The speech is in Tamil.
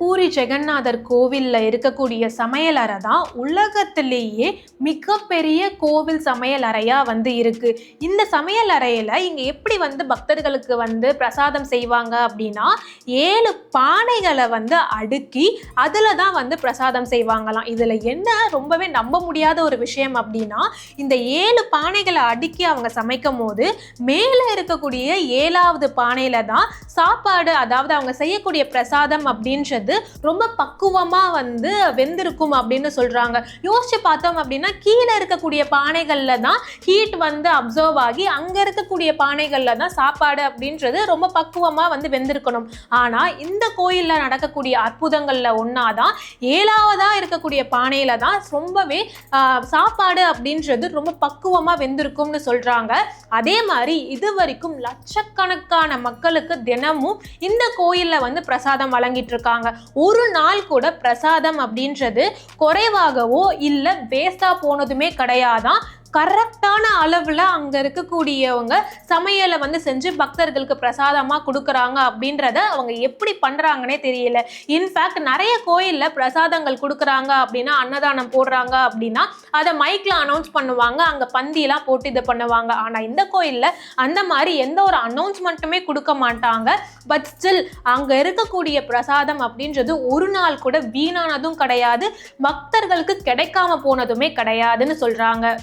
பூரி ஜெகநாதர் கோவில்ல இருக்கக்கூடிய சமையல் அறை தான் உலகத்திலேயே மிகப்பெரிய கோவில் சமையல் அறையா இருக்கு. இந்த சமையல் அறையில இங்க எப்படி பக்தர்களுக்கு பிரசாதம் செய்வாங்க அப்படின்னா 7 பானைகளை அடுக்கி அதுல தான் பிரசாதம் செய்வாங்களாம். இதுல என்ன ரொம்பவே நம்ப முடியாத ஒரு விஷயம் அப்படின்னா, இந்த 7 பானைகளை அடுக்கி அவங்க சமைக்கும் போது மேல இருக்கக்கூடிய 7வது பானையில தான் சாப்பாடு, அதாவது அவங்க செய்யக்கூடிய பிரசாதம் அப்படின்றது ரொம்ப பக்குவமா வெந்திருக்கும் அப்படின்னு சொல்றாங்க. யோசிச்சு பார்த்தோம் அப்படின்னா கீழே இருக்கக்கூடிய பானைகள்ல தான் ஹீட் அப்சர்வ் ஆகி அங்க இருக்கக்கூடிய பானைகள்ல தான் சாப்பாடு அப்படின்றது ரொம்ப பக்குவமா வெந்திருக்கணும். ஆனா இந்த கோயில்ல நடக்கக்கூடிய அற்புதங்கள்ல ஒன்னாதான் 7வதா இருக்கக்கூடிய பானையில தான் ரொம்பவே சாப்பாடு அப்படின்றது ரொம்ப பக்குவமா வெந்திருக்கும்னு சொல்றாங்க. அதே மாதிரி இது வரைக்கும் லட்சக்கணக்கான மக்களுக்கு தினமும் இந்த கோயில்ல பிரசாதம் வழங்கிட்டு இருக்காங்க. ஒரு நாள் கூட பிரசாதம் அப்படின்றது குறைவாகவோ இல்ல வேஸ்டா போனதுமே கிடையாதான். கரெக்டான அளவுல அங்க இருக்கக்கூடியவங்க சமையலை செஞ்சு பக்தர்களுக்கு பிரசாதமா கொடுக்கறாங்க அப்படின்றத அவங்க எப்படி பண்றாங்கன்னே தெரியல. இன்ஃபேக்ட் நிறைய கோயில்ல பிரசாதங்கள் கொடுக்கறாங்க அப்படின்னா, அன்னதானம் போடுறாங்க அப்படின்னா அதை மைக்ல அனௌன்ஸ் பண்ணுவாங்க, அங்க பந்தி எல்லாம் போட்டு இது பண்ணுவாங்க. ஆனா இந்த கோயில்ல அந்த மாதிரி எந்த ஒரு அனௌன்ஸ்மெண்ட்டுமே கொடுக்க மாட்டாங்க. பட் ஸ்டில் அங்க இருக்கக்கூடிய பிரசாதம் அப்படின்றது ஒரு நாள் கூட வீணானதும் கிடையாது, பக்தர்களுக்கு கிடைக்காம போனதுமே கிடையாதுன்னு சொல்றாங்க.